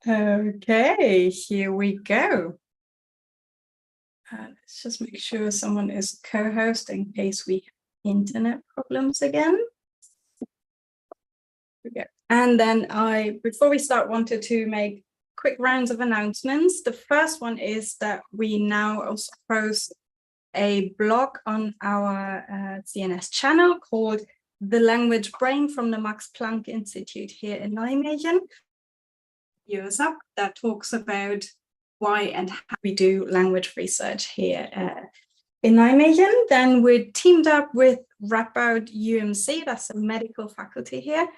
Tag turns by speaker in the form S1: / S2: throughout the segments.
S1: Okay, here we go. Let's just make sure someone is co-host in case we have internet problems again. Here we go. And then before we start, wanted to make quick rounds of announcements. The first one is that we now also post a blog on our CNS channel called The Language Brain from the Max Planck Institute here in Nijmegen. Years up that talks about why and how we do language research here in Nijmegen. Then we're teamed up with Radboud UMC, that's a medical faculty here,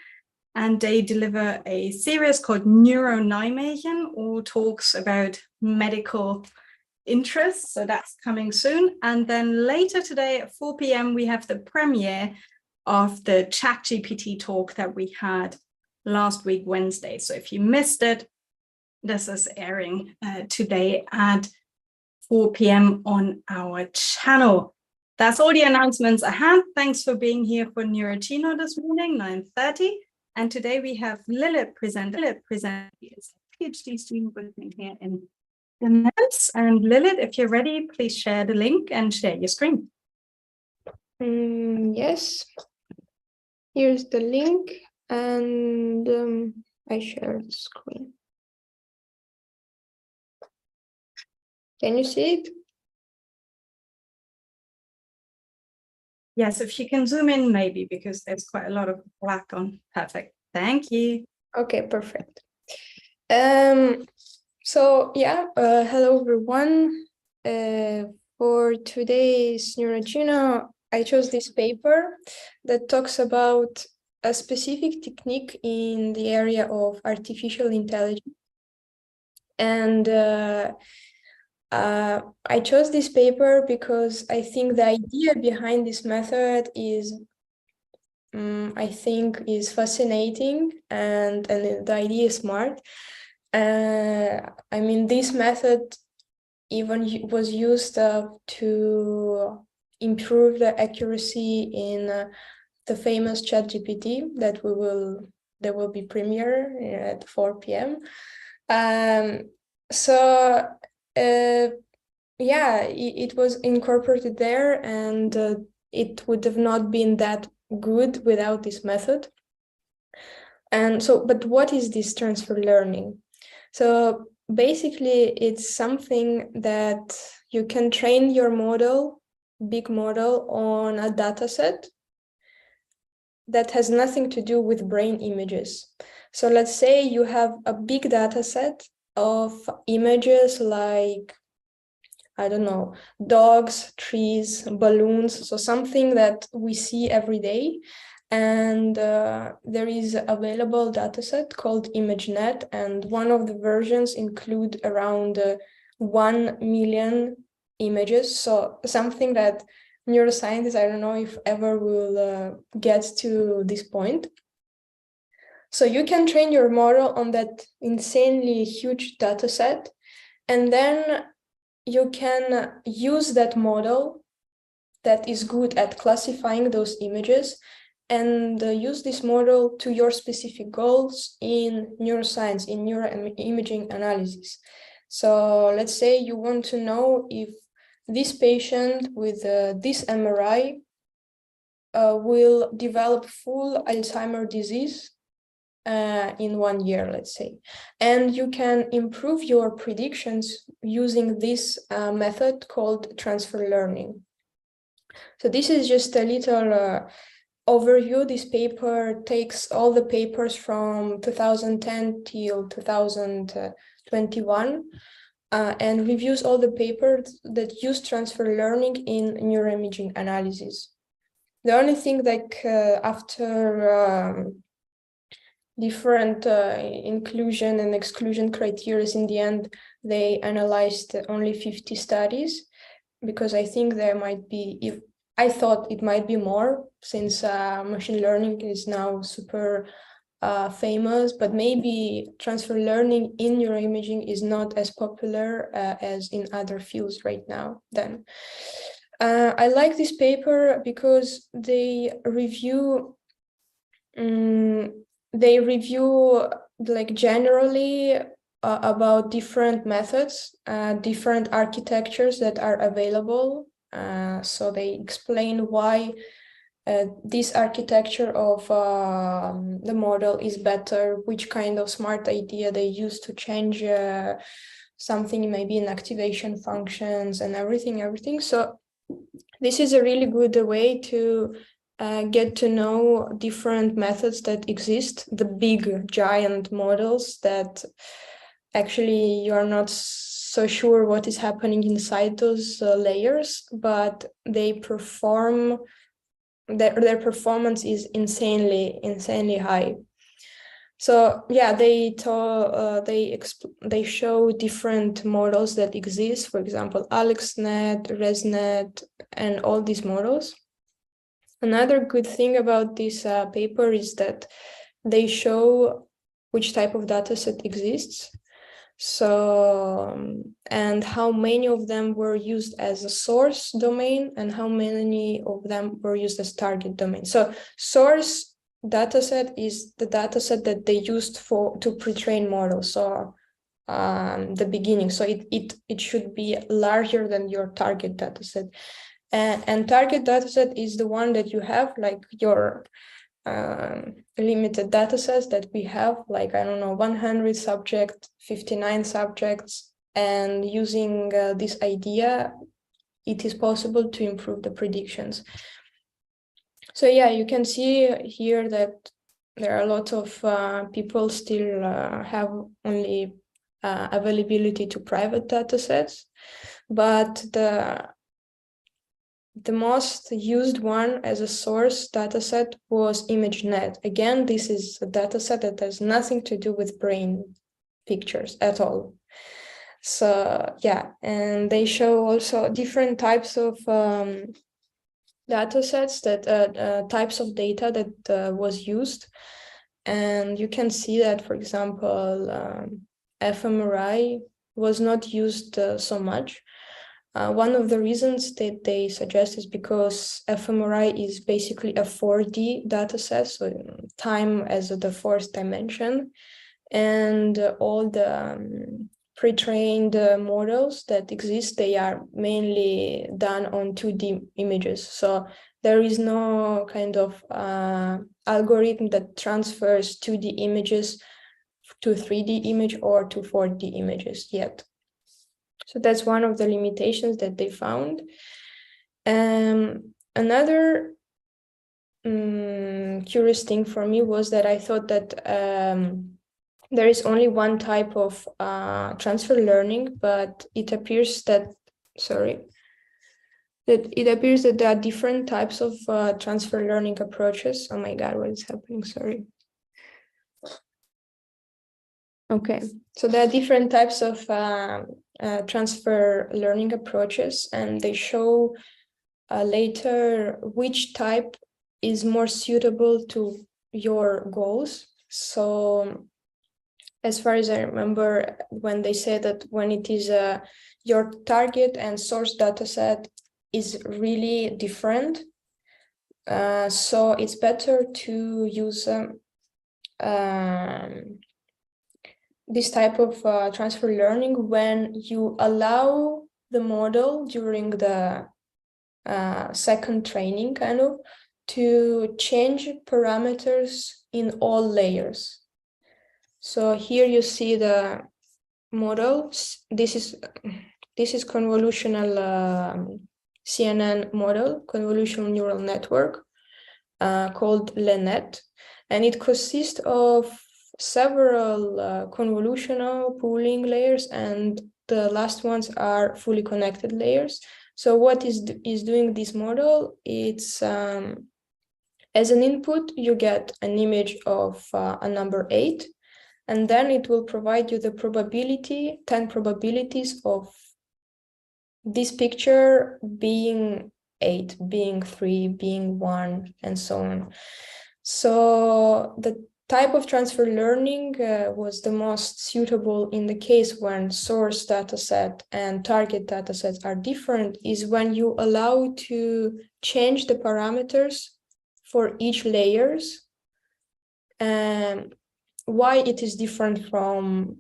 S1: and they deliver a series called Neuroimaging, all talks about medical interests, so that's coming soon. And then later today at 4 p.m. we have the premiere of the ChatGPT talk that we had last week, Wednesday. So if you missed it, this is airing today at 4 p.m. on our channel. That's all the announcements I had. Thanks for being here for Neuroccino this morning, 9:30. And today we have Lilith present. Lilith is a PhD student working here in the Netherlands. And Lilith, if you're ready, please share the link and share your screen.
S2: Yes. Here's the link, and I share the screen. Can you see it?
S1: Yes, if you can zoom in maybe, because there's quite a lot of black on. Perfect. Thank you.
S2: Okay, perfect. So yeah, hello everyone. For today's Neuroccino, I chose this paper that talks about a specific technique in the area of artificial intelligence. And I chose this paper because I think the idea behind this method is, I think, is fascinating, and the idea is smart. I mean, this method even was used to improve the accuracy in the famous ChatGPT that there will be premiere at 4 p.m. Yeah, it was incorporated there, and it would have not been that good without this method. And so, but what is this transfer learning? So basically, it's something that you can train your model, big model, on a data set that has nothing to do with brain images. So let's say you have a big data set of images like, I don't know, dogs, trees, balloons, so something that we see every day. And there is an available dataset called ImageNet, and one of the versions include around 1 million images. So something that neuroscientists, I don't know if ever will get to this point. So you can train your model on that insanely huge dataset, and then you can use that model that is good at classifying those images and use this model to your specific goals in neuroscience, in neuroimaging analysis. So let's say you want to know if this patient with this MRI will develop full Alzheimer disease in 1 year, let's say. And you can improve your predictions using this method called transfer learning. So this is just a little overview. This paper takes all the papers from 2010 till 2021 and reviews all the papers that use transfer learning in neuroimaging analysis. The only thing like after different inclusion and exclusion criteria, in the end, they analyzed only 50 studies, because I think there might be, I thought it might be more, since machine learning is now super famous, but maybe transfer learning in neuroimaging is not as popular as in other fields right now. Then I like this paper because they review like generally about different methods, different architectures that are available. So they explain why this architecture of the model is better, which kind of smart idea they use to change something, maybe in activation functions and everything. So this is a really good way to get to know different methods that exist, the big giant models that actually you are not so sure what is happening inside those layers, but they perform, their performance is insanely high. So yeah, they show different models that exist, for example, AlexNet, ResNet, and all these models. Another good thing about this paper is that they show which type of dataset exists. So, and how many of them were used as a source domain and how many of them were used as target domain. So source dataset is the dataset that they used to pre-train models. So the beginning, so it should be larger than your target dataset. And target dataset is the one that you have, like your limited datasets that we have, like, I don't know, 100 subjects, 59 subjects, and using this idea, it is possible to improve the predictions. So yeah, you can see here that there are a lot of people still have only availability to private datasets, but the most used one as a source dataset was ImageNet. Again, this is a dataset that has nothing to do with brain pictures at all. So yeah, and they show also different types of datasets, that types of data that was used. And you can see that, for example, fMRI was not used so much. One of the reasons that they suggest is because fMRI is basically a 4D dataset, so time as the fourth dimension, and all the pre-trained models that exist, they are mainly done on 2D images. So there is no kind of algorithm that transfers 2D images to 3D image or to 4D images yet. So that's one of the limitations that they found. Another curious thing for me was that I thought that there is only one type of transfer learning, but it appears that, that there are different types of transfer learning approaches. Oh my God, what is happening? Sorry. Okay, so there are different types of transfer learning approaches, and they show later which type is more suitable to your goals. So as far as I remember, when they say that when it is your target and source dataset is really different, so it's better to use this type of transfer learning when you allow the model during the second training kind of to change parameters in all layers. So here you see the model. This is convolutional CNN model, convolutional neural network, called LeNet, and it consists of several convolutional pooling layers, and the last ones are fully connected layers. So what is doing this model? It's as an input, you get an image of a number 8, and then it will provide you the probability, 10 probabilities of this picture being 8, being 3, being 1, and so on. So the type of transfer learning was the most suitable in the case when source dataset and target datasets are different, is when you allow to change the parameters for each layers, and why it is different from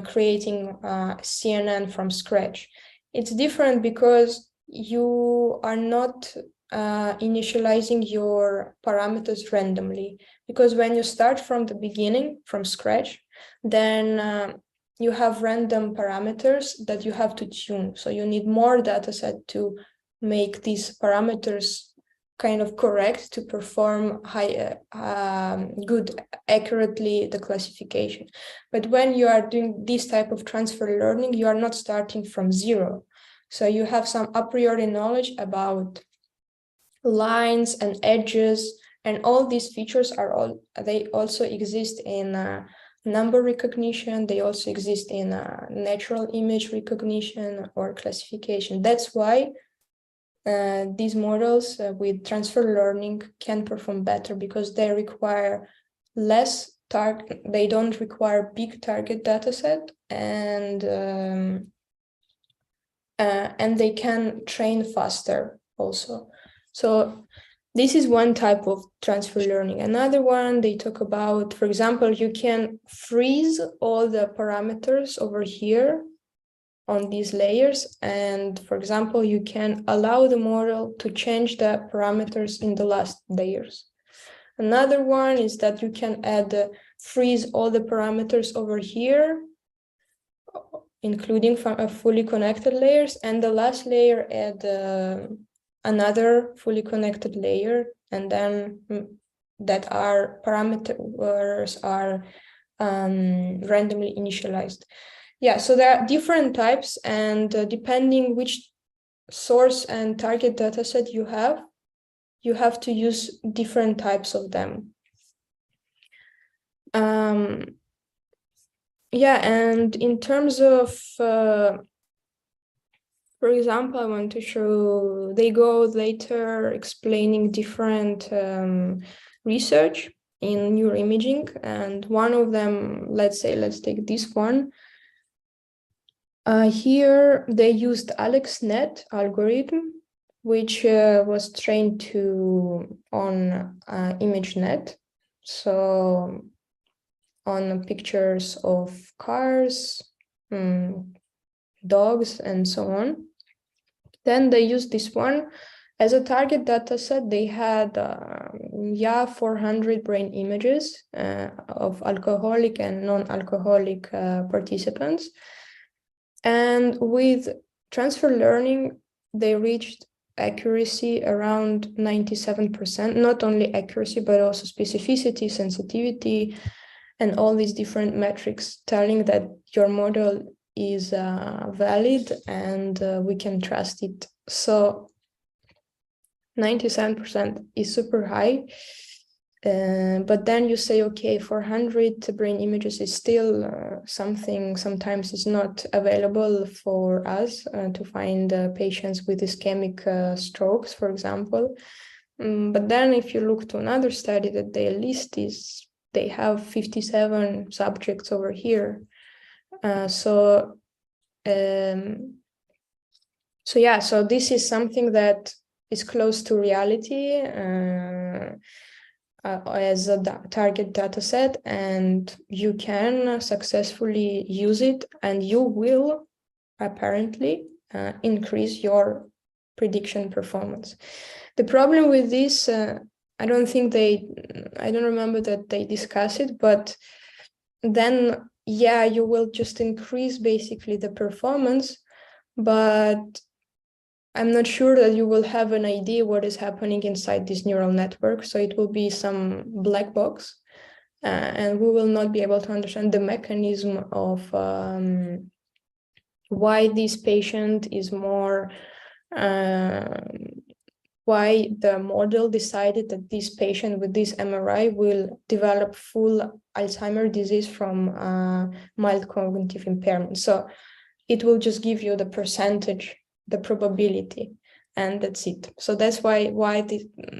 S2: creating CNN from scratch. It's different because you are not initializing your parameters randomly, because when you start from the beginning, from scratch, then you have random parameters that you have to tune. So you need more data set to make these parameters kind of correct to perform good accurately the classification. But when you are doing this type of transfer learning, you are not starting from zero. So you have some a priori knowledge about lines and edges, and all these features they also exist in number recognition. They also exist in natural image recognition or classification. That's why these models with transfer learning can perform better, because they require less target. They don't require big target data set, and they can train faster also. So this is one type of transfer learning. Another one, they talk about, for example, you can freeze all the parameters over here on these layers. And for example, you can allow the model to change the parameters in the last layers. Another one is that you can freeze all the parameters over here, including fully connected layers, and the last layer add another fully connected layer, and then that our parameters are randomly initialized. Yeah, so there are different types, and depending which source and target dataset you have to use different types of them. Yeah, and in terms of, for example, I want to show, they go later explaining different research in neuroimaging, and one of them, let's take this one. Here they used ImageNet algorithm, which was trained on ImageNet, so on pictures of cars, dogs, and so on. Then they used this one as a target data set. They had 400 brain images of alcoholic and non-alcoholic participants. And with transfer learning, they reached accuracy around 97%, not only accuracy, but also specificity, sensitivity, and all these different metrics telling that your model is valid and we can trust it. So 97% is super high. But then you say, okay, 400 brain images is still something sometimes is not available for us to find patients with ischemic strokes, for example. But then if you look to another study that they list they have 57 subjects over here. So this is something that is close to reality as a target data set, and you can successfully use it, and you will apparently increase your prediction performance. The problem with this, I don't remember that they discuss it, but then, yeah, you will just increase basically the performance, but I'm not sure that you will have an idea what is happening inside this neural network. So it will be some black box, and we will not be able to understand the mechanism of why this patient is more, why the model decided that this patient with this MRI will develop full Alzheimer's disease from mild cognitive impairment. So it will just give you the percentage, the probability, and that's it. So that's why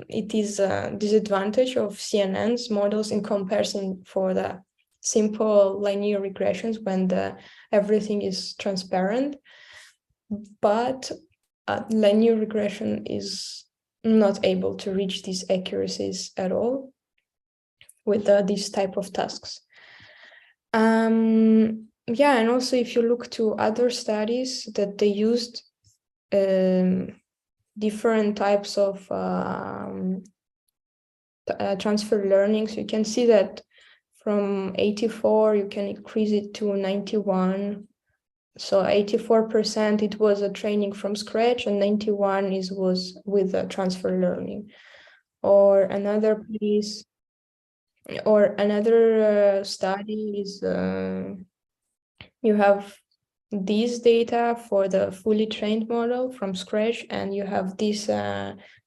S2: it is a disadvantage of CNN's models in comparison for the simple linear regressions when everything is transparent. But linear regression is not able to reach these accuracies at all with these type of tasks. yeah, and also if you look to other studies that they used different types of transfer learning, so you can see that from 84 you can increase it to 91. So 84% it was a training from scratch, and 91 was with transfer learning. Or another piece, or another study is you have these data for the fully trained model from scratch, and you have this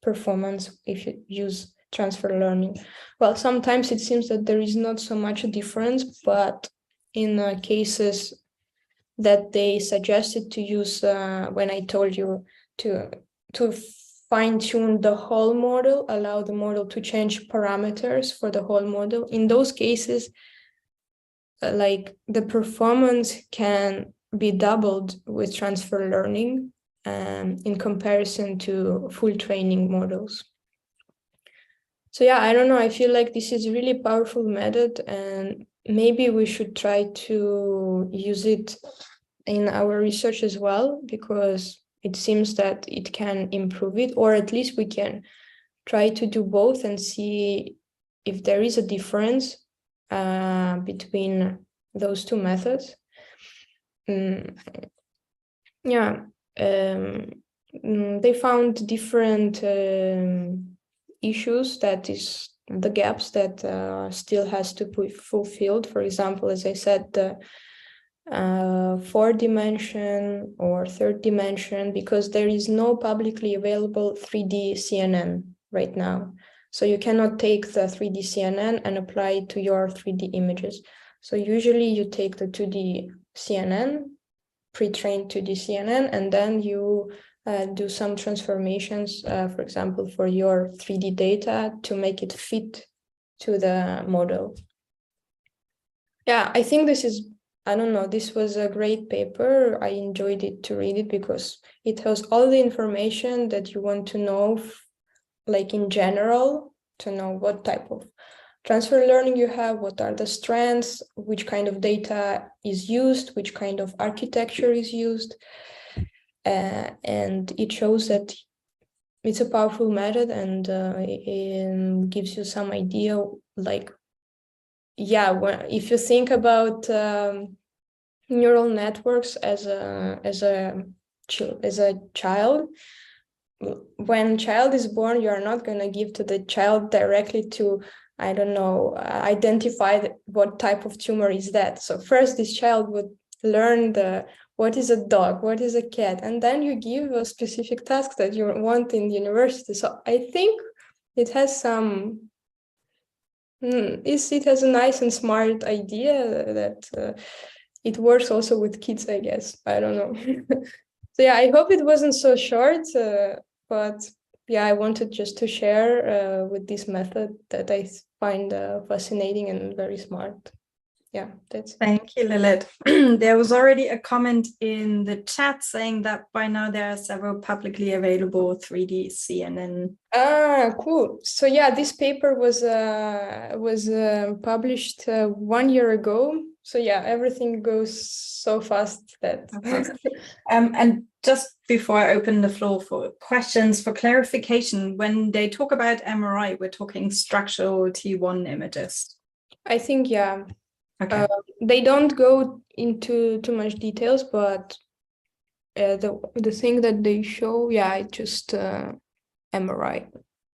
S2: performance if you use transfer learning. Well, sometimes it seems that there is not so much a difference, but in cases that they suggested to use, when I told you to fine-tune the whole model, allow the model to change parameters for the whole model, in those cases, like the performance can be doubled with transfer learning in comparison to full training models. So yeah, I don't know, I feel like this is a really powerful method, and maybe we should try to use it in our research as well, because it seems that it can improve it, or at least we can try to do both and see if there is a difference between those two methods. Yeah, they found different issues, that is the gaps that still has to be fulfilled. For example, as I said, the fourth dimension or third dimension, because there is no publicly available 3D CNN right now. So you cannot take the 3D CNN and apply it to your 3D images. So usually you take the 2D CNN, pre-trained 2D CNN, and then you do some transformations, for example, for your 3D data to make it fit to the model. Yeah, I think this is, I don't know, this was a great paper. I enjoyed it to read it because it has all the information that you want to know, like in general, to know what type of transfer learning you have, what are the strengths, which kind of data is used, which kind of architecture is used. And it shows that it's a powerful method, and it gives you some idea, like, yeah, if you think about neural networks as a child, when child is born, you are not going to give to the child directly to, I don't know, identify what type of tumor is that. So first this child would learn what is a dog, what is a cat, and then you give a specific task that you want in the university. So I think it has some, it has a nice and smart idea that it works also with kids, I guess. I don't know. So yeah, I hope it wasn't so short, but yeah, I wanted just to share with this method that I find fascinating and very smart. Yeah, that's it.
S1: Thank you, Lilith. There was already a comment in the chat saying that by now there are several publicly available 3D CNN.
S2: Ah, cool. So yeah, this paper was published 1 year ago. So yeah, everything goes so fast that.
S1: And just before I open the floor for questions, for clarification, when they talk about MRI, we're talking structural T1 images.
S2: I think, yeah.
S1: Okay.
S2: They don't go into too much details, but the thing that they show, yeah, it just MRI.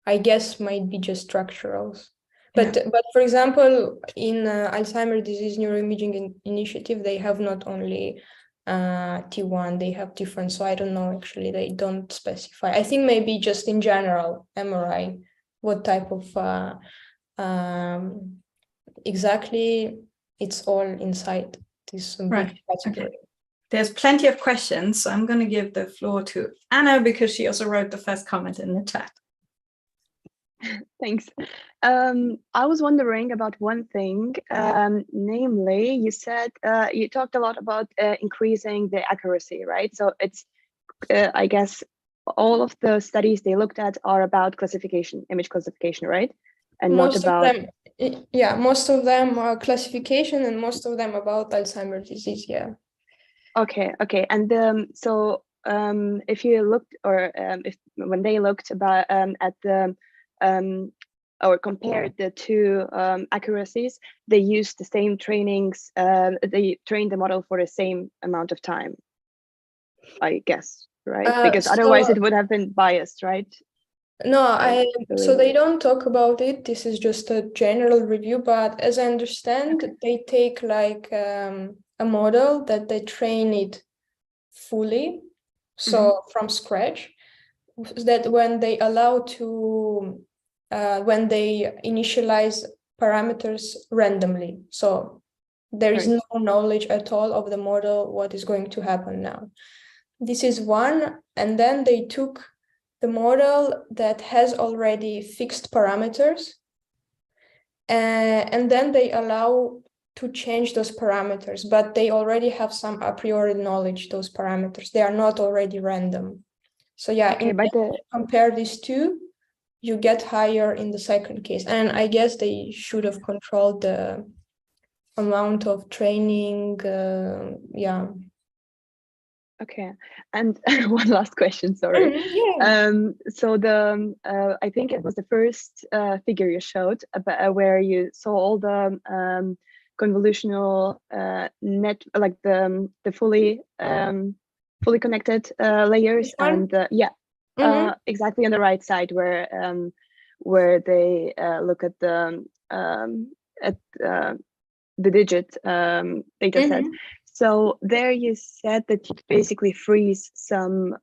S2: I guess might be just structurals. But for example, in Alzheimer disease neuroimaging initiative, they have not only T1, they have different. So I don't know, actually, they don't specify. I think maybe just in general, MRI, what type of exactly, it's all inside this big category.
S1: Okay. There's plenty of questions, so I'm going to give the floor to Anna because she also wrote the first comment in the chat.
S3: Thanks. I was wondering about one thing, namely, you said you talked a lot about increasing the accuracy, right? So it's, I guess, all of the studies they looked at are about classification, image classification, right? and not
S2: Most
S3: about.
S2: of them, yeah, most of them are classification, and most of them about Alzheimer's disease. Yeah.
S3: Okay, okay. And so if you looked, or if when they looked about at the or compared the two accuracies, they used the same trainings. They trained the model for the same amount of time, I guess, right? Because otherwise
S2: So
S3: it would have been biased, right?
S2: no, so
S3: believe.
S2: they don't talk about it. This is just a general review, but as I understand, they take like a model that they train it fully, so from scratch, that when they allow to when they initialize parameters randomly, so there is
S3: Right.
S2: no knowledge at all of the model what is going to happen now. This is one, and then they took the model that has already fixed parameters, and then they allow to change those parameters, but they already have some a priori knowledge, those parameters. They are not already random. So yeah,
S3: Okay, but
S2: compare these two, you get higher in the second case. And I guess they should have controlled the amount of training. Yeah.
S3: okay, and one last question, sorry.
S2: Yeah.
S3: So the I think it was the first figure you showed about, where you saw all the convolutional net, like the fully connected layers, and yeah, exactly on the right side where they look at the digit data set. So there you said that you basically freeze some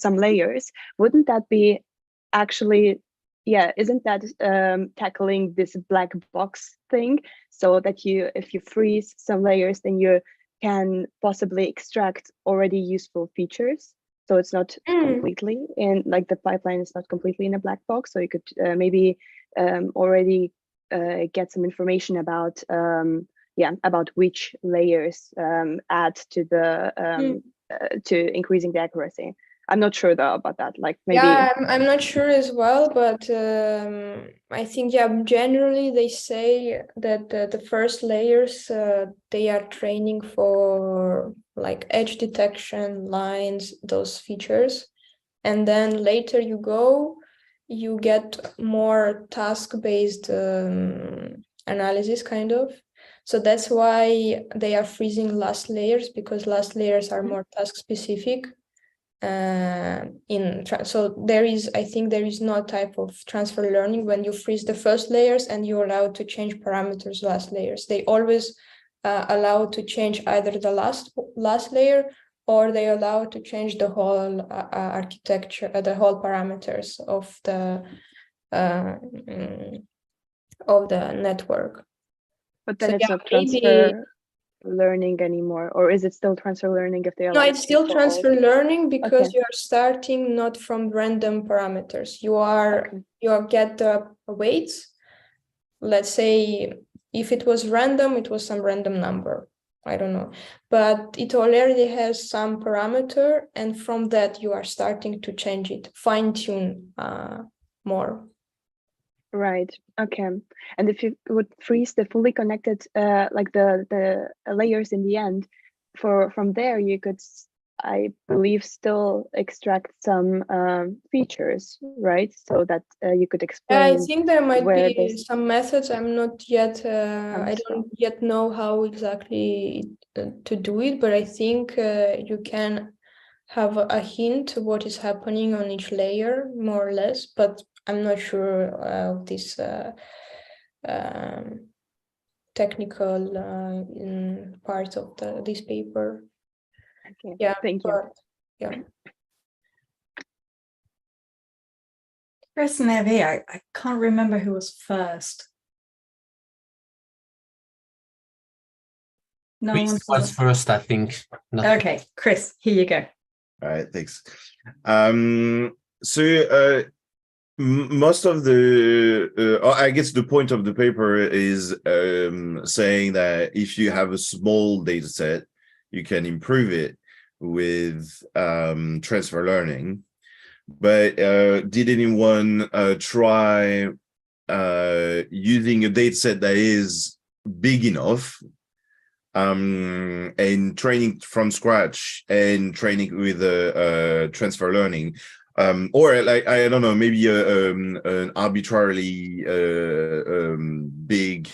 S3: layers. Wouldn't that be actually, yeah, isn't that tackling this black box thing? So that if you freeze some layers, then you can possibly extract already useful features. So it's not completely in, like, the pipeline is not completely in a black box. So you could maybe already get some information about about which layers add to the to increasing the accuracy. I'm not sure though about that. Like, maybe.
S2: Yeah, I'm not sure as well, but I think, yeah, generally they say that the first layers they are training for like edge detection, lines, those features, and then later you get more task-based analysis, kind of. So that's why they are freezing last layers, because last layers are more task-specific. So I think there is no type of transfer learning when you freeze the first layers and you're allowed to change parameters last layers. They always allow to change either the last layer, or they allow to change the whole architecture, the whole parameters of the network.
S3: But then it's not transfer learning anymore, or is it still transfer learning if they are?
S2: No, it's still transfer learning, because you are starting not from random parameters. You get the weights. Let's say if it was random, it was some random number. I don't know, but it already has some parameter, and from that you are starting to change it, fine tune more.
S3: Right. Okay. And if you would freeze the fully connected, like the layers in the end, from there you could, I believe, still extract some features, right? So that you could explain.
S2: I think there might be some methods. I'm not yet. I don't yet know how exactly to do it, but I think you can have a hint what is happening on each layer, more or less. But I'm not sure of this technical part of this paper.
S3: Okay.
S2: Yeah.
S3: Thank you.
S2: Yeah.
S1: Chris and Evie, I can't remember who was first. No one
S4: was first, I think.
S1: Okay, Chris, here you go.
S5: All right, thanks. Most of the, I guess the point of the paper is saying that if you have a small data set, you can improve it with transfer learning. But did anyone try using a data set that is big enough, and training from scratch and training with transfer learning, or like, I don't know, maybe an arbitrarily big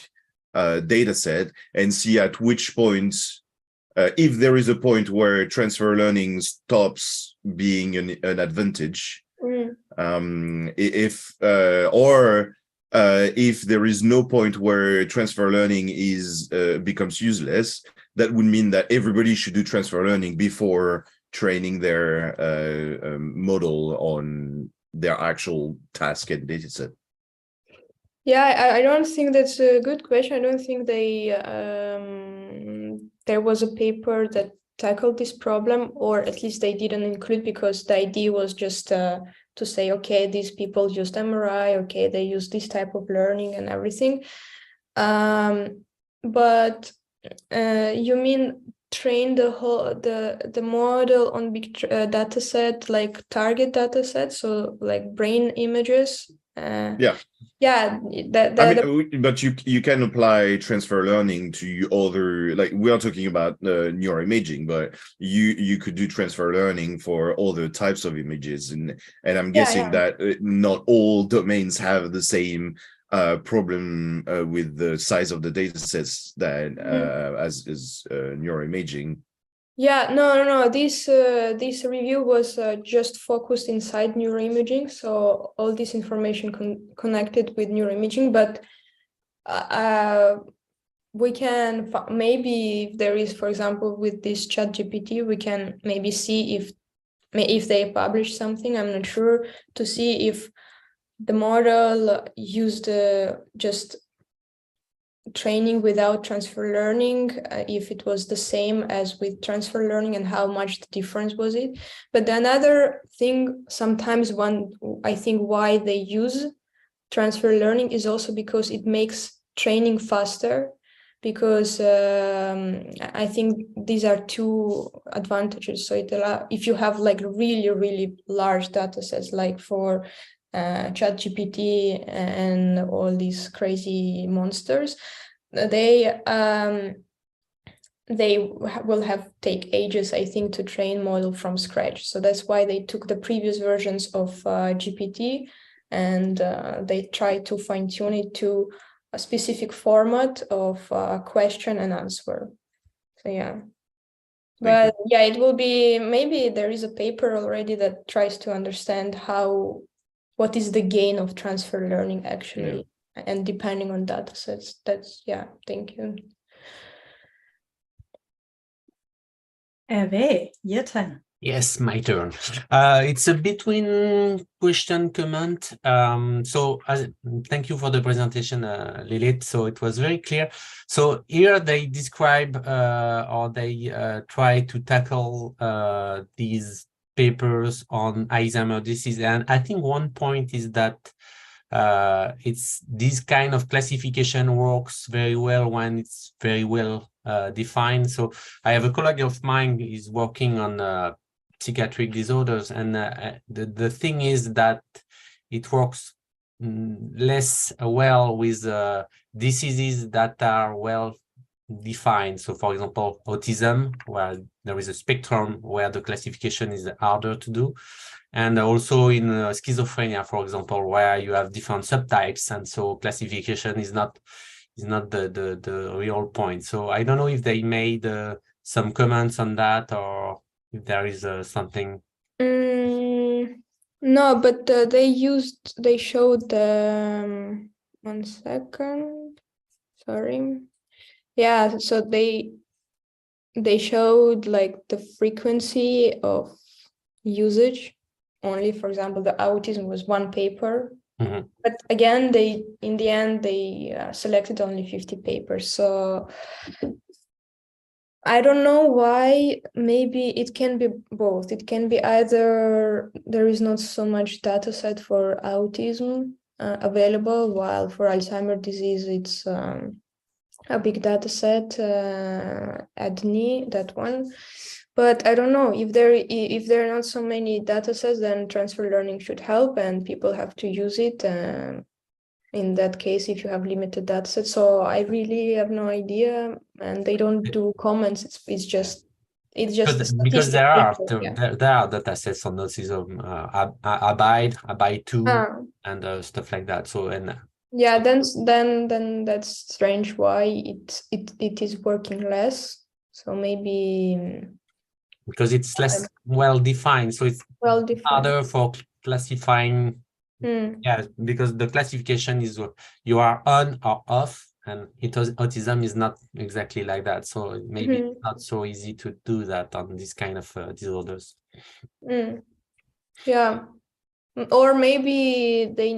S5: data set, and see at which point, if there is a point where transfer learning stops being an advantage, if there is no point where transfer learning is becomes useless, that would mean that everybody should do transfer learning before training their model on their actual task and data set.
S2: Yeah, I don't think that's a good question. I don't think there was a paper that tackled this problem, or at least they didn't include, because the idea was just to say, okay, these people used MRI, okay, they use this type of learning and everything. But you mean train the model on big data set, like target data set, so like brain images? Yeah,
S5: but you can apply transfer learning to other, like we are talking about neuroimaging, but you could do transfer learning for other types of images, and I'm guessing that not all domains have the same problem with the size of the data sets that as neuroimaging.
S2: Yeah, no. This review was just focused inside neuroimaging, so all this information connected with neuroimaging. But we can maybe, if there is, for example, with this ChatGPT, we can maybe see if they publish something. I'm not sure, to see if the model used just training without transfer learning, if it was the same as with transfer learning, and how much the difference was it. But another thing, sometimes I think why they use transfer learning is also because it makes training faster, because I think these are two advantages. So if you have like really, really large data sets, like for ChatGPT and all these crazy monsters, they will have take ages, I think, to train model from scratch. So that's why they took the previous versions of GPT, and they try to fine tune it to a specific format of question and answer. So yeah. But yeah, it will be, maybe there is a paper already that tries to understand what is the gain of transfer learning actually, and depending on data sets. That's, thank you.
S1: Hervé, your turn.
S4: Yes, my turn. It's a between question comment. So thank you for the presentation, Lilith. So it was very clear. So here they describe or they try to tackle these papers on Alzheimer disease. And I think one point is that it's this kind of classification works very well when it's very well defined. So I have a colleague of mine who is working on psychiatric disorders, and the thing is that it works less well with diseases that are well defined. So for example, autism, where there is a spectrum where the classification is harder to do, and also in schizophrenia, for example, where you have different subtypes, and so classification is not the real point. So I don't know if they made some comments on that, or if there is something.
S2: No, but they showed one second, sorry. Yeah, so they showed like the frequency of usage only. For example, the autism was one paper, but again, in the end they selected only 50 papers. So I don't know why. Maybe it can be both. It can be either there is not so much data set for autism available, while for Alzheimer's disease it's a big data set, ADNI, that one. But I don't know, if there are not so many data sets, then transfer learning should help, and people have to use it. in that case if you have limited data set. So I really have no idea, and they don't do comments. It's just
S4: because there are
S2: yeah.
S4: there are data sets on autism, abide2 and stuff like that. So
S2: yeah, then that's strange why it is working less. So maybe
S4: because it's less well defined, so it's
S2: well defined.
S4: harder for classifying. Yeah, because the classification is you are on or off, and autism is not exactly like that. So maybe it's not so easy to do that on this kind of disorders.
S2: Yeah. Or maybe they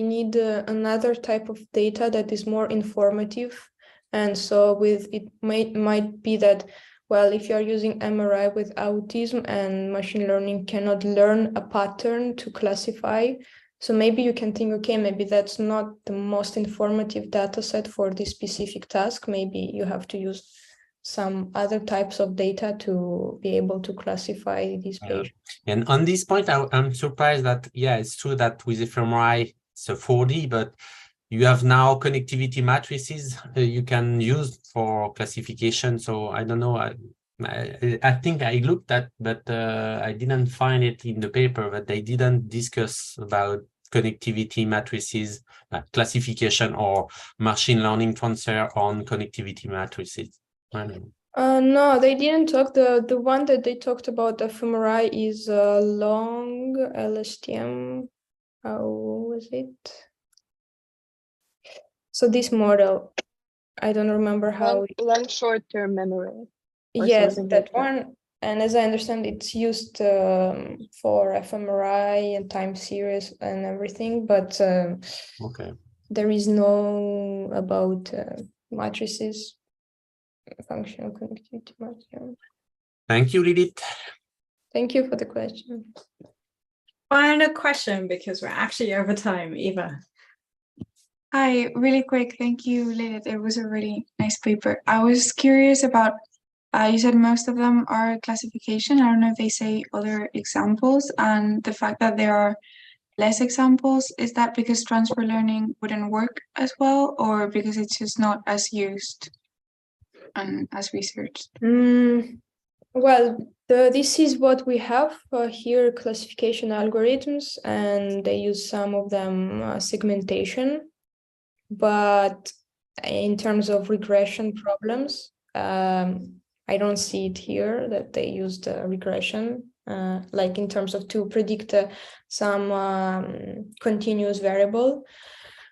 S2: need another type of data that is more informative, and so with it might be that, well, if you are using MRI with autism and machine learning cannot learn a pattern to classify, so maybe you can think, okay, maybe that's not the most informative data set for this specific task. Maybe you have to use some other types of data to be able to classify these patients.
S4: And on this point, I'm surprised that, yeah, it's true that with fMRI, it's a 4D, but you have now connectivity matrices you can use for classification. So I don't know. I think I looked at, but I didn't find it in the paper, but they didn't discuss about connectivity matrices, classification, or machine learning transfer on connectivity matrices.
S2: No, they didn't talk. The one that they talked about fMRI is long LSTM. How was it? So this model, I don't remember how.
S3: Long short-term memory.
S2: Yes, that one. And as I understand, it's used for fMRI and time series and everything, but
S4: okay,
S2: there is no about matrices, functional connectivity matrix.
S4: Thank you, Lilith.
S2: Thank you for the question.
S1: Final question, because we're actually over time, Eva.
S6: Hi, really quick. Thank you, Lilith. It was a really nice paper. I was curious about, you said most of them are classification. I don't know if they say other examples, and the fact that there are less examples, is that because transfer learning wouldn't work as well, or because it's just not as used and as researched?
S2: Well, this is what we have here, classification algorithms, and they use some of them segmentation. But in terms of regression problems, I don't see it here that they used regression, like in terms of to predict some continuous variable.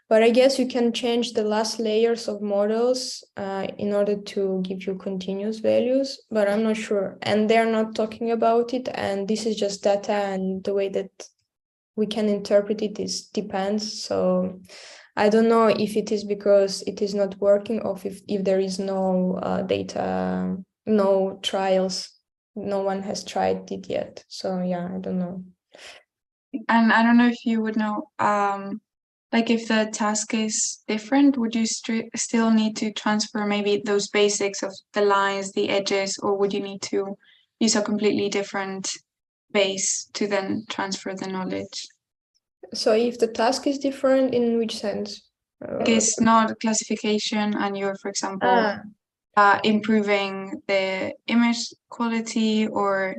S2: But I guess you can change the last layers of models in order to give you continuous values, but I'm not sure. And they're not talking about it. And this is just data, and the way that we can interpret it depends. So I don't know if it is because it is not working, or if there is no data, no trials, no one has tried it yet. So yeah, I don't know.
S6: And I don't know if you would know, like if the task is different, would you still need to transfer maybe those basics of the lines, the edges, or would you need to use a completely different base to then transfer the knowledge?
S2: So if the task is different, in which sense?
S6: Like it's not classification, and you're, for example, improving the image quality, or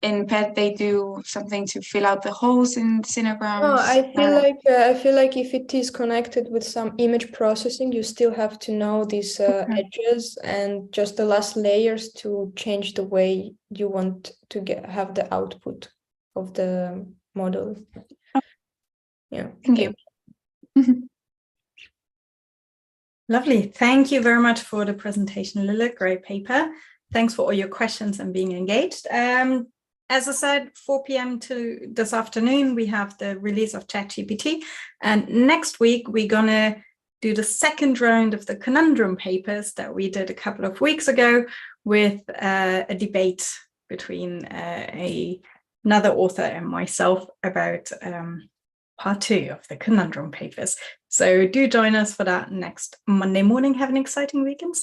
S6: in PET they do something to fill out the holes in synograms.
S2: No, I feel like if it is connected with some image processing, you still have to know these edges and just the last layers to change the way you want to have the output of the model. Yeah.
S6: Thank you.
S1: Lovely. Thank you very much for the presentation, Lilith. Great paper. Thanks for all your questions and being engaged. As I said, 4 p.m. to this afternoon, we have the release of ChatGPT. And next week, we're going to do the second round of the conundrum papers that we did a couple of weeks ago with a debate between another author and myself about part 2 of the conundrum papers. So do join us for that next Monday morning. Have an exciting weekend.